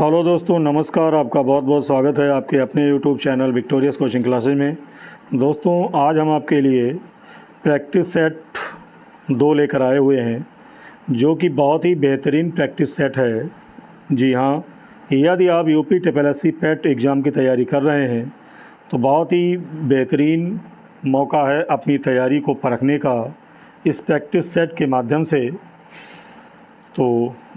Hello दोस्तों, नमस्कार। आपका बहुत बहुत स्वागत है आपके अपने YouTube channel victorious coaching classes में। दोस्तों, आज हम आपके लिए प्रैक्टिस सेट 2 लेकर आए हुए हैं, जो कि बहुत ही बेहतरीन प्रैक्टिस सेट है। जी हाँ, यदि आप यूपी TSSC पेट एग्ज़ाम की तैयारी कर रहे हैं तो बहुत ही बेहतरीन मौका है अपनी तैयारी को परखने का इस प्रैक्टिस सेट के माध्यम से। तो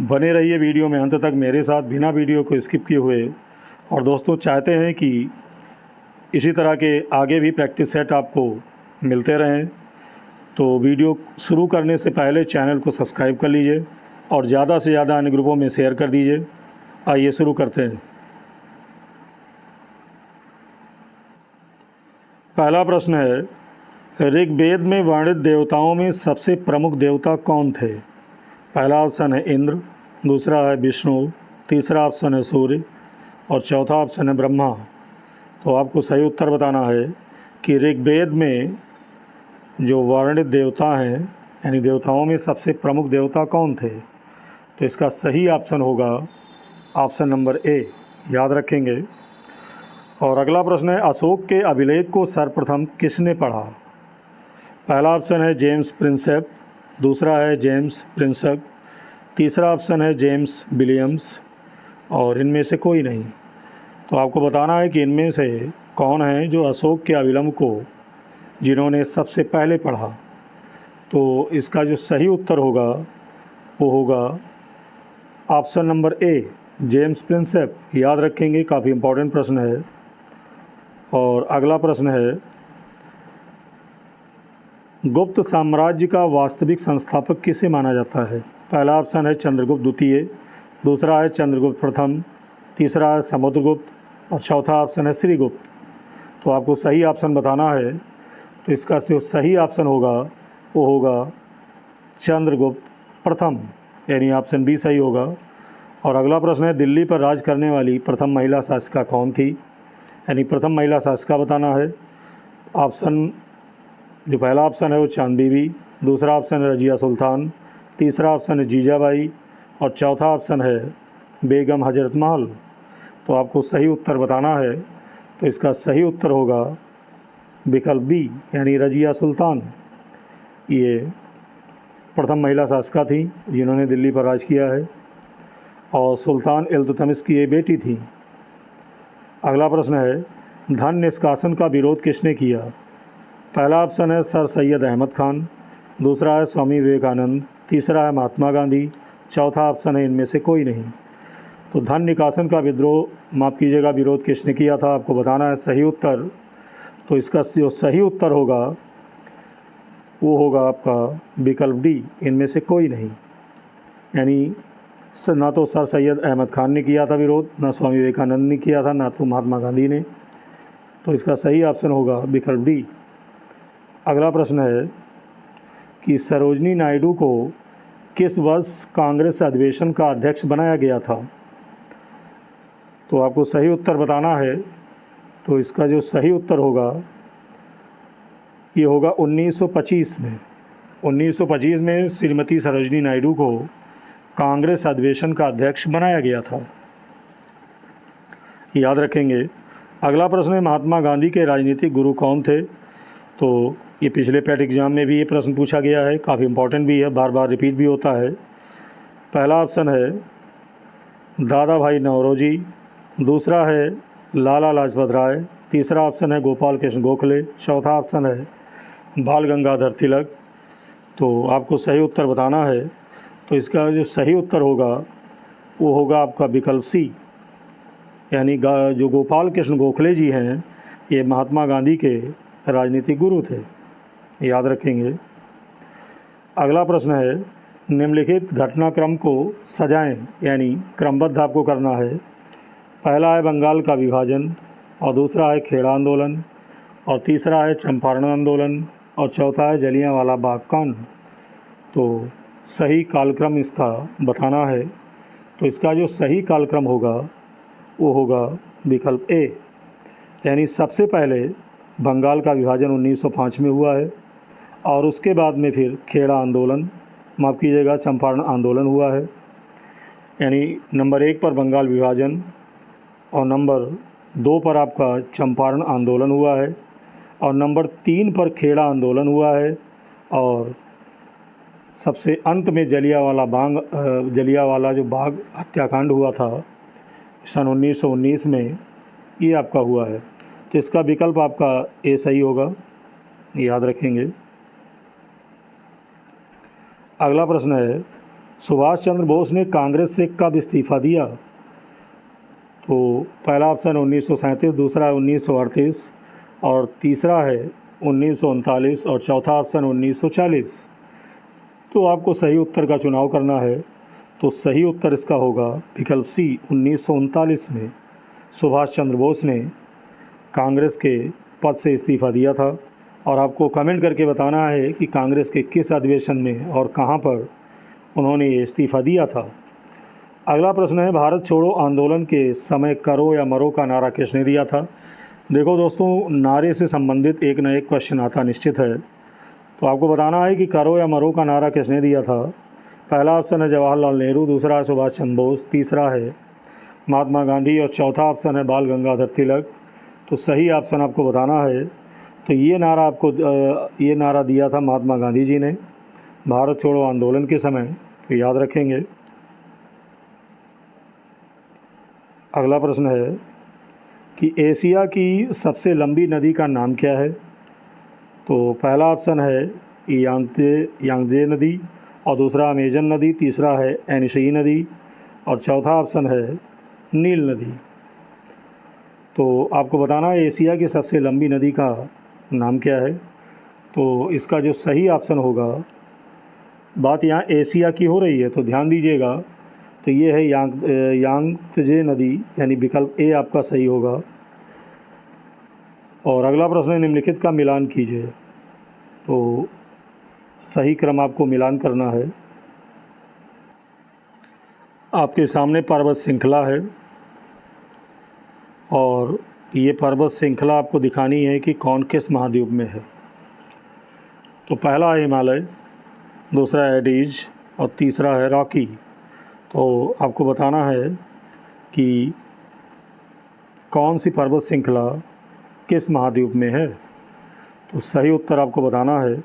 बने रहिए वीडियो में अंत तक मेरे साथ, बिना वीडियो को स्किप किए हुए। और दोस्तों, चाहते हैं कि इसी तरह के आगे भी प्रैक्टिस सेट आपको मिलते रहें, तो वीडियो शुरू करने से पहले चैनल को सब्सक्राइब कर लीजिए और ज़्यादा से ज़्यादा अन्य ग्रुपों में शेयर कर दीजिए। आइए शुरू करते हैं। पहला प्रश्न है, ऋग्वेद में वर्णित देवताओं में सबसे प्रमुख देवता कौन थे? पहला ऑप्शन है इंद्र, दूसरा है विष्णु, तीसरा ऑप्शन है सूर्य और चौथा ऑप्शन है ब्रह्मा। तो आपको सही उत्तर बताना है कि ऋग्वेद में जो वर्णित देवता हैं, यानी देवताओं में सबसे प्रमुख देवता कौन थे। तो इसका सही ऑप्शन होगा ऑप्शन नंबर ए, याद रखेंगे। और अगला प्रश्न है, अशोक के अभिलेख को सर्वप्रथम किसने पढ़ा? पहला ऑप्शन है जेम्स प्रिंसेप, दूसरा है जेम्स प्रिंसक, तीसरा ऑप्शन है जेम्स विलियम्स और इनमें से कोई नहीं। तो आपको बताना है कि इनमें से कौन है जो अशोक के अभिलेख को जिन्होंने सबसे पहले पढ़ा। तो इसका जो सही उत्तर होगा वो होगा option number A, James Prinsep. याद रखेंगे, काफ़ी इम्पोर्टेंट प्रश्न है। और अगला प्रश्न है, गुप्त साम्राज्य का वास्तविक संस्थापक किसे माना जाता है? पहला ऑप्शन है चंद्रगुप्त द्वितीय, दूसरा है चंद्रगुप्त प्रथम, तीसरा है समुद्रगुप्त और चौथा ऑप्शन है श्रीगुप्त। तो आपको सही ऑप्शन बताना है। तो इसका जो सही ऑप्शन होगा वो होगा चंद्रगुप्त प्रथम, यानी ऑप्शन बी सही होगा। और अगला प्रश्न है, दिल्ली पर राज करने वाली प्रथम महिला शासिका कौन थी? यानी प्रथम महिला शासिका बताना है। ऑप्शन जो पहला ऑप्शन है वो चांद बीबी, दूसरा ऑप्शन है रजिया सुल्तान, तीसरा ऑप्शन है जीजाबाई और चौथा ऑप्शन है बेगम हजरत महल। तो आपको सही उत्तर बताना है। तो इसका सही उत्तर होगा विकल्प बी, यानी रजिया सुल्तान। ये प्रथम महिला शासिका थी जिन्होंने दिल्ली पर राज किया है और सुल्तान इल्तुतमिश की ये बेटी थी। अगला प्रश्न है, धन निष्कासन का विरोध किसने किया? पहला ऑप्शन है सर सैयद अहमद खान, दूसरा है स्वामी विवेकानंद, तीसरा है महात्मा गांधी, चौथा ऑप्शन है इनमें से कोई नहीं। तो धन निकासन का विरोध किसने किया था, आपको बताना है सही उत्तर। तो इसका जो सही उत्तर होगा वो होगा आपका विकल्प डी, इनमें से कोई नहीं। यानी ना तो सर सैयद अहमद खान ने किया था विरोध, ना स्वामी विवेकानंद ने किया था, ना तो महात्मा गांधी ने। तो इसका सही ऑप्शन होगा विकल्प डी। अगला प्रश्न है कि सरोजनी नायडू को किस वर्ष कांग्रेस अधिवेशन का अध्यक्ष बनाया गया था? तो आपको सही उत्तर बताना है। तो इसका जो सही उत्तर होगा ये होगा 1925 में। 1925 में श्रीमती सरोजनी नायडू को कांग्रेस अधिवेशन का अध्यक्ष बनाया गया था, याद रखेंगे। अगला प्रश्न है, महात्मा गांधी के राजनीतिक गुरु कौन थे? तो ये पिछले पेट एग्ज़ाम में भी ये प्रश्न पूछा गया है, काफ़ी इम्पोर्टेंट भी है, बार बार रिपीट भी होता है। पहला ऑप्शन है दादा भाई नौरोजी, दूसरा है लाला लाजपत राय, तीसरा ऑप्शन है गोपाल कृष्ण गोखले, चौथा ऑप्शन है बाल गंगाधर तिलक। तो आपको सही उत्तर बताना है। तो इसका जो सही उत्तर होगा वो होगा आपका विकल्प सी, यानी जो गोपाल कृष्ण गोखले जी हैं ये महात्मा गांधी के राजनीतिक गुरु थे, याद रखेंगे। अगला प्रश्न है, निम्नलिखित घटनाक्रम को सजाएं, यानी क्रमबद्ध आपको करना है। पहला है बंगाल का विभाजन और दूसरा है खेड़ा आंदोलन और तीसरा है चंपारण आंदोलन और चौथा है जलियांवाला बाग कांड। तो सही कालक्रम इसका बताना है। तो इसका जो सही कालक्रम होगा वो होगा विकल्प ए, यानी सबसे पहले बंगाल का विभाजन 1905 में हुआ है और उसके बाद में फिर खेड़ा आंदोलन, माफ़ कीजिएगा, चंपारण आंदोलन हुआ है। यानी नंबर 1 पर बंगाल विभाजन और नंबर 2 पर आपका चंपारण आंदोलन हुआ है और नंबर 3 पर खेड़ा आंदोलन हुआ है और सबसे अंत में जलियांवाला जो बाग हत्याकांड हुआ था सन 1919 में, ये आपका हुआ है। तो इसका विकल्प आपका ए सही होगा, याद रखेंगे। अगला प्रश्न है, सुभाष चंद्र बोस ने कांग्रेस से कब इस्तीफ़ा दिया? तो पहला ऑप्शन 1937, दूसरा है 1938 और तीसरा है 1939 और चौथा ऑप्शन 1940। तो आपको सही उत्तर का चुनाव करना है। तो सही उत्तर इसका होगा विकल्प सी, 1939 में सुभाष चंद्र बोस ने कांग्रेस के पद से इस्तीफ़ा दिया था। और आपको कमेंट करके बताना है कि कांग्रेस के किस अधिवेशन में और कहां पर उन्होंने ये इस्तीफ़ा दिया था। अगला प्रश्न है, भारत छोड़ो आंदोलन के समय करो या मरो का नारा किसने दिया था? देखो दोस्तों, नारे से संबंधित एक न एक क्वेश्चन आता निश्चित है। तो आपको बताना है कि करो या मरो का नारा किसने दिया था। पहला ऑप्शन है जवाहरलाल नेहरू, दूसरा है सुभाष चंद्र बोस, तीसरा है महात्मा गांधी और चौथा ऑप्शन है बाल गंगाधर तिलक। तो सही ऑप्शन आपको बताना है। तो ये नारा दिया था महात्मा गांधी जी ने भारत छोड़ो आंदोलन के समय। तो याद रखेंगे। अगला प्रश्न है कि एशिया की सबसे लंबी नदी का नाम क्या है? तो पहला ऑप्शन है यांगजे नदी और दूसरा अमेजन नदी, तीसरा है एनशी नदी और चौथा ऑप्शन है नील नदी। तो आपको बताना है एशिया की सबसे लंबी नदी का नाम क्या है। तो इसका जो सही ऑप्शन होगा, बात यहाँ एशिया की हो रही है तो ध्यान दीजिएगा, तो ये है यांगत्जे नदी, यानी विकल्प ए आपका सही होगा। और अगला प्रश्न है, निम्नलिखित का मिलान कीजिए। तो सही क्रम आपको मिलान करना है। आपके सामने पर्वत श्रृंखला है और ये पर्वत श्रृंखला आपको दिखानी है कि कौन किस महाद्वीप में है। तो पहला है हिमालय, दूसरा है एडीज और तीसरा है रॉकी। तो आपको बताना है कि कौन सी पर्वत श्रृंखला किस महाद्वीप में है। तो सही उत्तर आपको बताना है।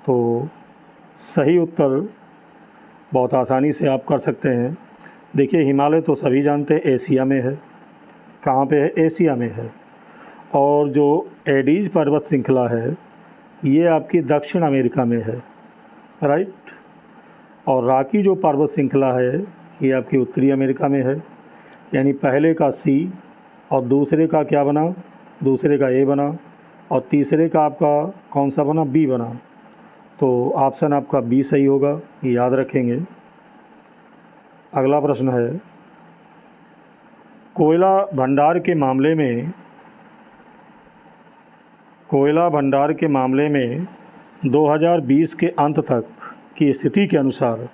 तो सही उत्तर बहुत आसानी से आप कर सकते हैं। देखिए, हिमालय तो सभी जानते हैं एशिया में है। कहाँ पे है? एशिया में है। और जो एडीज पर्वत श्रृंखला है ये आपकी दक्षिण अमेरिका में है, राइट। और रॉकी जो पर्वत श्रृंखला है ये आपकी उत्तरी अमेरिका में है। यानी पहले का सी और दूसरे का क्या बना? दूसरे का ए बना और तीसरे का आपका कौन सा बना? बी बना। तो ऑप्शन आपका बी सही होगा, ये याद रखेंगे। अगला प्रश्न है, कोयला भंडार के मामले में 2020 के अंत तक की स्थिति के अनुसार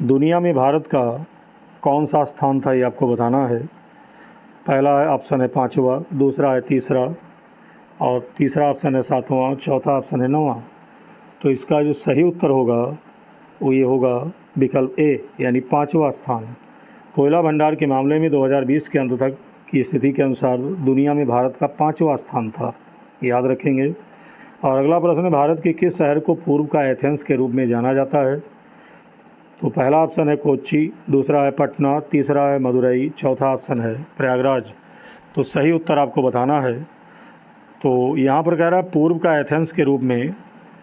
दुनिया में भारत का कौन सा स्थान था, ये आपको बताना है। पहला है ऑप्शन है 5वां, दूसरा है तीसरा और तीसरा ऑप्शन है 7वां, चौथा ऑप्शन है 9वां। तो इसका जो सही उत्तर होगा वो ये होगा विकल्प ए, यानी 5वां स्थान। कोयला भंडार के मामले में 2020 के अंत तक की स्थिति के अनुसार दुनिया में भारत का 5वां स्थान था, याद रखेंगे। और अगला प्रश्न है, भारत के किस शहर को पूर्व का एथेंस के रूप में जाना जाता है? तो पहला ऑप्शन है कोच्चि, दूसरा है पटना, तीसरा है मदुरई, चौथा ऑप्शन है प्रयागराज। तो सही उत्तर आपको बताना है। तो यहाँ पर कह रहा है पूर्व का एथेंस के रूप में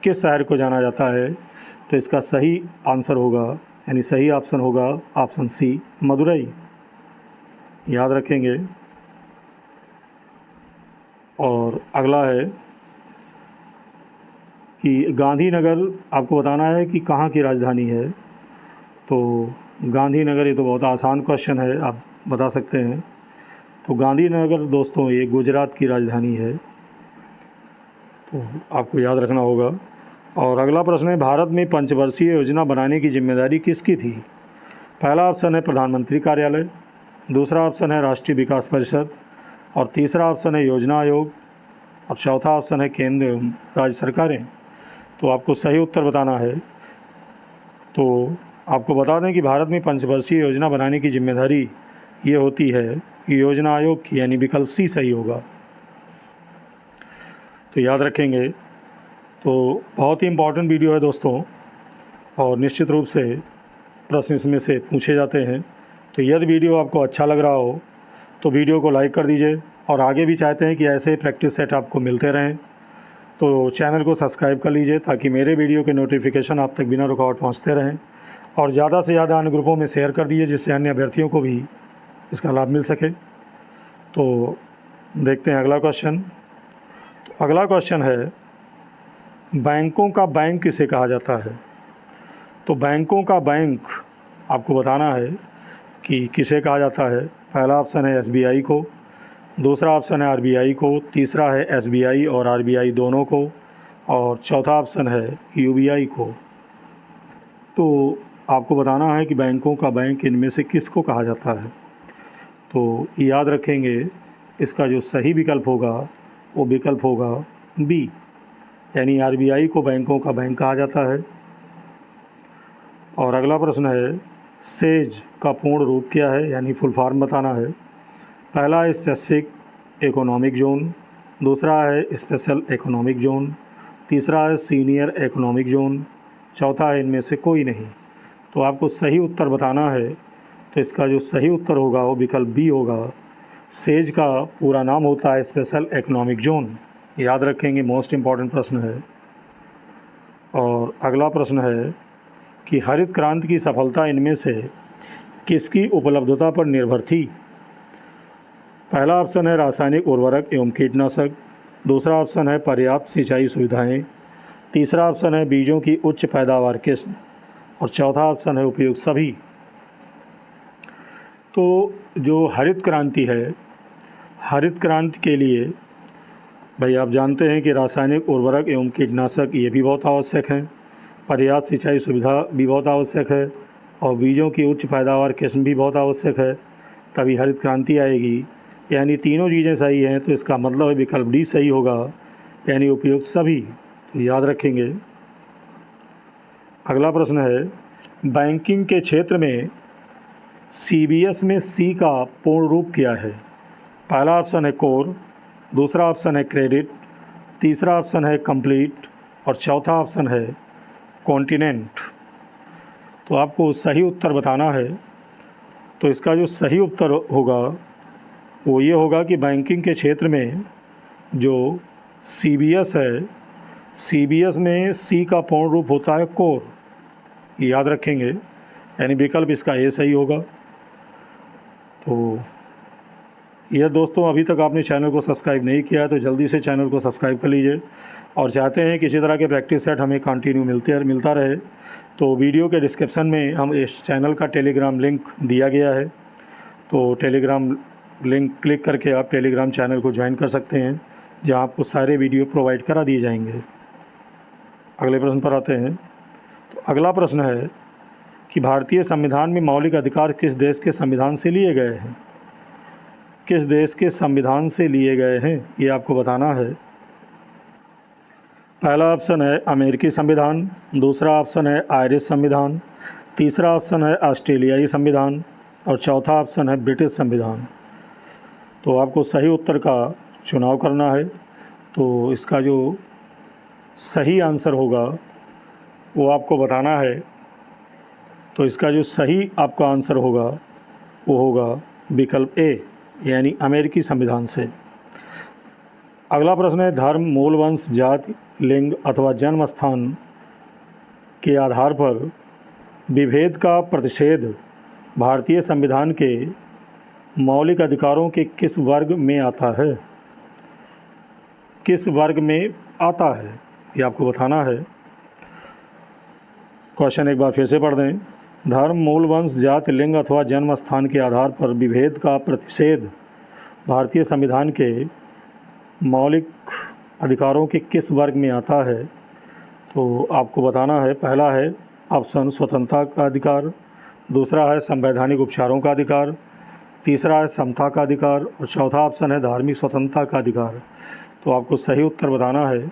किस शहर को जाना जाता है। तो इसका सही आंसर होगा, यानी सही ऑप्शन होगा ऑप्शन सी, मदुरई, याद रखेंगे। और अगला है कि गांधीनगर आपको बताना है कि कहाँ की राजधानी है। तो गांधीनगर, ये तो बहुत आसान क्वेश्चन है, आप बता सकते हैं। तो गांधीनगर दोस्तों ये गुजरात की राजधानी है, तो आपको याद रखना होगा। और अगला प्रश्न है, भारत में पंचवर्षीय योजना बनाने की जिम्मेदारी किसकी थी? पहला ऑप्शन है प्रधानमंत्री कार्यालय, दूसरा ऑप्शन है राष्ट्रीय विकास परिषद और तीसरा ऑप्शन है योजना आयोग और चौथा ऑप्शन है केंद्र एवं राज्य सरकारें। तो आपको सही उत्तर बताना है। तो आपको बता दें कि भारत में पंचवर्षीय योजना बनाने की जिम्मेदारी ये होती है कि योजना आयोग की, यानी विकल्प सी सही होगा। तो याद रखेंगे। तो बहुत ही इम्पॉर्टेंट वीडियो है दोस्तों, और निश्चित रूप से प्रश्न इसमें से पूछे जाते हैं। तो यदि वीडियो आपको अच्छा लग रहा हो तो वीडियो को लाइक कर दीजिए, और आगे भी चाहते हैं कि ऐसे प्रैक्टिस सेट आपको मिलते रहें तो चैनल को सब्सक्राइब कर लीजिए, ताकि मेरे वीडियो के नोटिफिकेशन आप तक बिना रुकावट पहुंचते रहें। और ज़्यादा से ज़्यादा अन्य ग्रुपों में शेयर कर दीजिए, जिससे अन्य अभ्यर्थियों को भी इसका लाभ मिल सके। तो देखते हैं अगला क्वेश्चन। तो अगला क्वेश्चन है, बैंकों का बैंक किसे कहा जाता है? तो बैंकों का बैंक आपको बताना है कि किसे कहा जाता है। पहला ऑप्शन है SBI को, दूसरा ऑप्शन है RBI को, तीसरा है SBI और RBI दोनों को, और चौथा ऑप्शन है UBI को। तो आपको बताना है कि बैंकों का बैंक इनमें से किसको कहा जाता है। तो याद रखेंगे, इसका जो सही विकल्प होगा वो विकल्प होगा B, यानी RBI को बैंकों का बैंक कहा जाता है। और अगला प्रश्न है, सेज का पूर्ण रूप क्या है, यानी फुल फॉर्म बताना है। पहला है स्पेसिफिक इकोनॉमिक जोन, दूसरा है स्पेशल इकोनॉमिक जोन, तीसरा है सीनियर इकोनॉमिक जोन, चौथा है इनमें से कोई नहीं। तो आपको सही उत्तर बताना है। तो इसका जो सही उत्तर होगा वो विकल्प B होगा। सेज का पूरा नाम होता है स्पेशल इकोनॉमिक जोन। याद रखेंगे, मोस्ट इम्पॉर्टेंट प्रश्न है। और अगला प्रश्न है कि हरित क्रांति की सफलता इनमें से किसकी उपलब्धता पर निर्भर थी? पहला ऑप्शन है रासायनिक उर्वरक एवं कीटनाशक, दूसरा ऑप्शन है पर्याप्त सिंचाई सुविधाएं, तीसरा ऑप्शन है बीजों की उच्च पैदावार किस्म, और चौथा ऑप्शन है उपयुक्त सभी। तो जो हरित क्रांति है, हरित क्रांति के लिए भाई आप जानते हैं कि रासायनिक उर्वरक एवं कीटनाशक ये भी बहुत आवश्यक हैं, पर्याप्त सिंचाई सुविधा भी बहुत आवश्यक है, और बीजों की उच्च पैदावार किस्म भी बहुत आवश्यक है, तभी हरित क्रांति आएगी। यानी तीनों चीज़ें सही हैं, तो इसका मतलब है विकल्प D सही होगा, यानी उपयुक्त सभी। तो याद रखेंगे। अगला प्रश्न है, बैंकिंग के क्षेत्र में CBS में C का पूर्ण रूप क्या है? पहला ऑप्शन है कोर, दूसरा ऑप्शन है क्रेडिट, तीसरा ऑप्शन है कंप्लीट, और चौथा ऑप्शन है कॉन्टिनेंट। तो आपको सही उत्तर बताना है। तो इसका जो सही उत्तर होगा वो ये होगा कि बैंकिंग के क्षेत्र में जो CBS है, CBS में C का पूर्ण रूप होता है कोर। याद रखेंगे, यानी विकल्प इसका A सही होगा। तो यह दोस्तों, अभी तक आपने चैनल को सब्सक्राइब नहीं किया है तो जल्दी से चैनल को सब्सक्राइब कर लीजिए, और चाहते हैं कि इसी तरह के प्रैक्टिस सेट हमें कंटिन्यू मिलता रहे तो वीडियो के डिस्क्रिप्शन में हम इस चैनल का टेलीग्राम लिंक दिया गया है। तो टेलीग्राम लिंक क्लिक करके आप टेलीग्राम चैनल को ज्वाइन कर सकते हैं, जहां आपको सारे वीडियो प्रोवाइड करा दिए जाएंगे। अगले प्रश्न पर आते हैं। तो अगला प्रश्न है कि भारतीय संविधान में मौलिक अधिकार किस देश के संविधान से लिए गए हैं? किस देश के संविधान से लिए गए हैं, ये आपको बताना है। पहला ऑप्शन है अमेरिकी संविधान, दूसरा ऑप्शन है आयरिश संविधान, तीसरा ऑप्शन है ऑस्ट्रेलियाई संविधान, और चौथा ऑप्शन है ब्रिटिश संविधान। तो आपको सही उत्तर का चुनाव करना है। तो इसका जो सही आंसर होगा वो आपको बताना है। तो इसका जो सही आपका आंसर होगा वो होगा विकल्प A, यानी अमेरिकी संविधान से। अगला प्रश्न है, धर्म, मूल वंश, जाति, लिंग अथवा जन्म स्थान के आधार पर विभेद का प्रतिषेध भारतीय संविधान के मौलिक अधिकारों के किस वर्ग में आता है? किस वर्ग में आता है, ये आपको बताना है। क्वेश्चन एक बार फिर से पढ़ दें। धर्म, मूल वंश, जाति, लिंग अथवा जन्म स्थान के आधार पर विभेद का प्रतिषेध भारतीय संविधान के मौलिक अधिकारों के किस वर्ग में आता है? तो आपको बताना है। पहला है ऑप्शन स्वतंत्रता का अधिकार, दूसरा है संवैधानिक उपचारों का अधिकार, तीसरा है समता का अधिकार, और चौथा ऑप्शन है धार्मिक स्वतंत्रता का अधिकार। तो आपको सही उत्तर बताना है।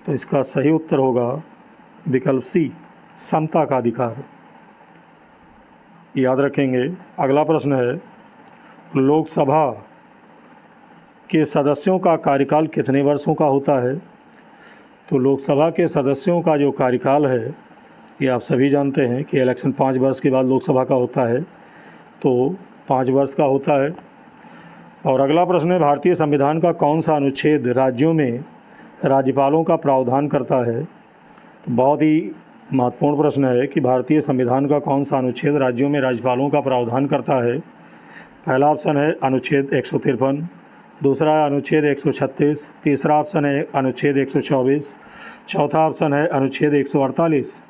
तो इसका सही उत्तर होगा विकल्प C, समता का अधिकार। याद रखेंगे। अगला प्रश्न है, लोकसभा के सदस्यों का कार्यकाल कितने वर्षों का होता है? तो लोकसभा के सदस्यों का जो कार्यकाल है, ये आप सभी जानते हैं कि इलेक्शन 5 वर्ष के बाद लोकसभा का होता है, तो 5 वर्ष का होता है। और अगला प्रश्न है, भारतीय संविधान का कौन सा अनुच्छेद राज्यों में राज्यपालों का प्रावधान करता है? तो बहुत ही महत्वपूर्ण प्रश्न है कि भारतीय संविधान का कौन सा अनुच्छेद राज्यों में राज्यपालों का प्रावधान करता है। पहला ऑप्शन है अनुच्छेद 153, दूसरा है अनुच्छेद 136, तीसरा ऑप्शन है अनुच्छेद 124, चौथा ऑप्शन है अनुच्छेद 148।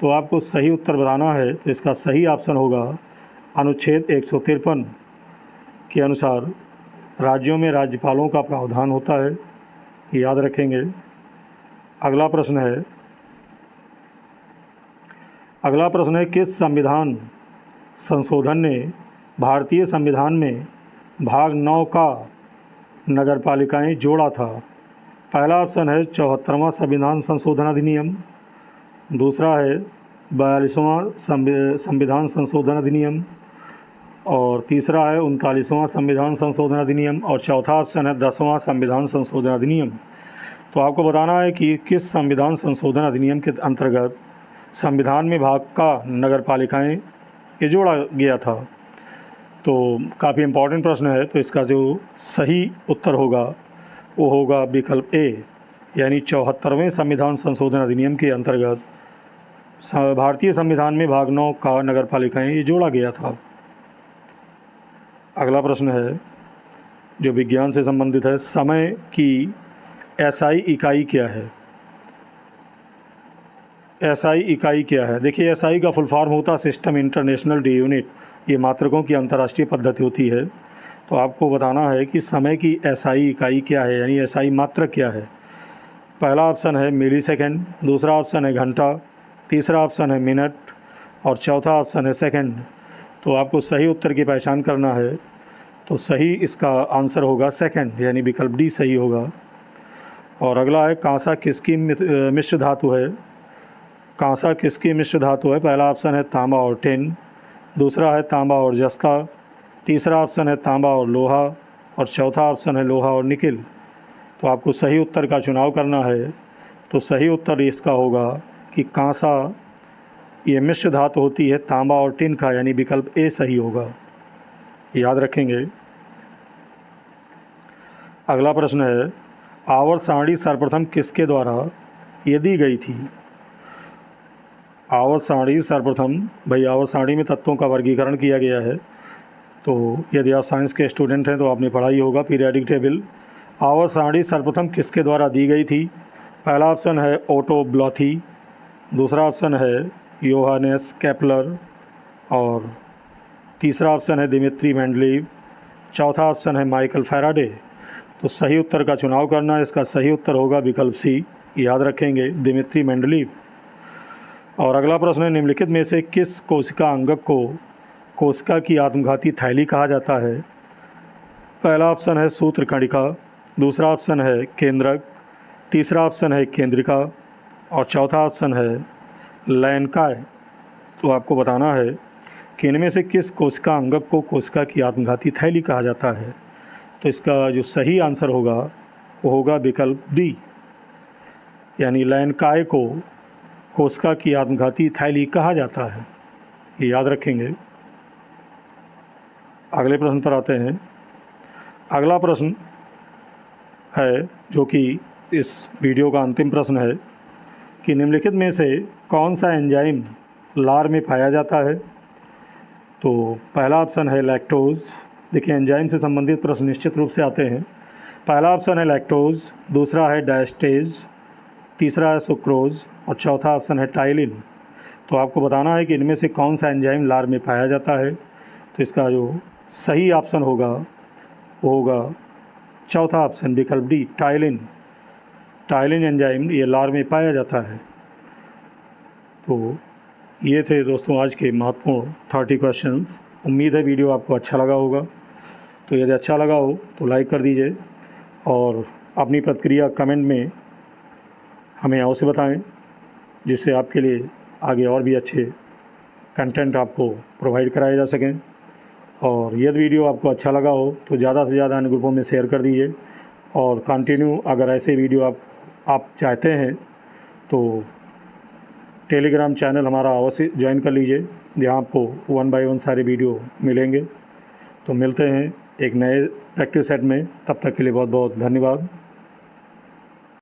तो आपको सही उत्तर बताना है, तो इसका सही ऑप्शन होगा अनुच्छेद 153 के अनुसार राज्यों में राज्यपालों का प्रावधान होता है, याद रखेंगे। अगला प्रश्न है, किस संविधान संशोधन ने भारतीय संविधान में भाग 9 का नगरपालिकाएं जोड़ा था? पहला ऑप्शन है 74वां संविधान संशोधन अधिनियम, दूसरा है 42वां संविधान संशोधन अधिनियम, और तीसरा है 39वां संविधान संशोधन अधिनियम, और चौथा ऑप्शन है 10वां संविधान संशोधन अधिनियम। तो आपको बताना है कि किस संविधान संशोधन अधिनियम के अंतर्गत संविधान में भाग का नगरपालिकाएं ये जोड़ा गया था। तो काफ़ी इम्पोर्टेंट प्रश्न है, तो इसका जो सही उत्तर होगा वो होगा विकल्प ए, यानी 74वें संविधान संशोधन अधिनियम के अंतर्गत भारतीय संविधान में भाग 9 का नगरपालिकाएं ये जोड़ा गया था। अगला प्रश्न है जो विज्ञान से संबंधित है, समय की एसआई इकाई क्या है? एसआई इकाई क्या है? देखिए, एसआई का फुल फॉर्म होता है सिस्टम इंटरनेशनल डे यूनिट। ये मात्रकों की अंतर्राष्ट्रीय पद्धति होती है। तो आपको बताना है कि समय की एसआई इकाई क्या है, यानी एसआई मात्रक क्या है। पहला ऑप्शन है मिली सेकेंड, दूसरा ऑप्शन है घंटा, तीसरा ऑप्शन है मिनट, और चौथा ऑप्शन है सेकेंड। तो आपको सही उत्तर की पहचान करना है, तो सही इसका आंसर होगा सेकेंड, यानी विकल्प डी सही होगा। और अगला है, कांसा किसकी मिश्र धातु है? कांसा किसकी मिश्र धातु है? पहला ऑप्शन है तांबा और टिन, दूसरा है तांबा और जस्ता, तीसरा ऑप्शन है तांबा और लोहा, और चौथा ऑप्शन है लोहा और निकिल। तो आपको सही उत्तर का चुनाव करना है, तो सही उत्तर इसका होगा कि कांसा ये मिश्र धातु होती है तांबा और टिन का, यानी विकल्प ए सही होगा, याद रखेंगे। अगला प्रश्न है, आवर्त सारणी सर्वप्रथम किसके द्वारा ये दी गई थी? आवर्त सारणी सर्वप्रथम, भाई आवर्त सारणी में तत्वों का वर्गीकरण किया गया है। तो यदि आप साइंस के स्टूडेंट हैं तो आपने पढ़ा ही होगा पीरियोडिक टेबल। आवर्त सारणी सर्वप्रथम किसके द्वारा दी गई थी? पहला ऑप्शन है ओटो ब्लॉथी, दूसरा ऑप्शन है योहानेस केपलर, और तीसरा ऑप्शन है दिमित्री मेंडलीव, चौथा ऑप्शन है माइकल फैराडे। तो सही उत्तर का चुनाव करना है, इसका सही उत्तर होगा विकल्प सी, याद रखेंगे, दिमित्री मेंडलीव। और अगला प्रश्न है, निम्नलिखित में से किस कोशिका अंगक को कोशिका की आत्मघाती थैली कहा जाता है? पहला ऑप्शन है सूत्रकणिका, दूसरा ऑप्शन है केंद्रक, तीसरा ऑप्शन है केंद्रिका, और चौथा ऑप्शन है लैनकाय। तो आपको बताना है कि इनमें से किस कोशिका अंगक को कोशिका की आत्मघाती थैली कहा जाता है। तो इसका जो सही आंसर होगा वो होगा विकल्प डी, यानी लैनकाय को कोशिका की आत्मघाती थैली कहा जाता है, ये याद रखेंगे। अगले प्रश्न पर आते हैं। अगला प्रश्न है जो कि इस वीडियो का अंतिम प्रश्न है कि निम्नलिखित में से कौन सा एंजाइम लार में पाया जाता है? तो पहला ऑप्शन है लैक्टोज। देखिए, एंजाइम से संबंधित प्रश्न निश्चित रूप से आते हैं। पहला ऑप्शन है लैक्टोज, दूसरा है डायस्टेज, तीसरा है सुक्रोज, और चौथा ऑप्शन है टाइलिन। तो आपको बताना है कि इनमें से कौन सा एंजाइम लार में पाया जाता है। तो इसका जो सही ऑप्शन होगा वो होगा चौथा ऑप्शन, विकल्प डी, टाइलिन। टाइलिन एंजाइम ये लार में पाया जाता है। तो ये थे दोस्तों आज के महत्वपूर्ण 30 क्वेश्चंस। उम्मीद है वीडियो आपको अच्छा लगा होगा। तो यदि अच्छा लगा हो तो लाइक कर दीजिए और अपनी प्रतिक्रिया कमेंट में हमें अवश्य बताएं, जिससे आपके लिए आगे और भी अच्छे कंटेंट आपको प्रोवाइड कराए जा सकें। और यदि वीडियो आपको अच्छा लगा हो तो ज़्यादा से ज़्यादा अन्य ग्रुपों में शेयर कर दीजिए। और कंटिन्यू अगर ऐसे वीडियो आप चाहते हैं तो टेलीग्राम चैनल हमारा अवश्य ज्वाइन कर लीजिए, जहाँ आपको 1 बाय 1 सारे वीडियो मिलेंगे। तो मिलते हैं एक नए प्रैक्टिस सेट में, तब तक के लिए बहुत बहुत धन्यवाद।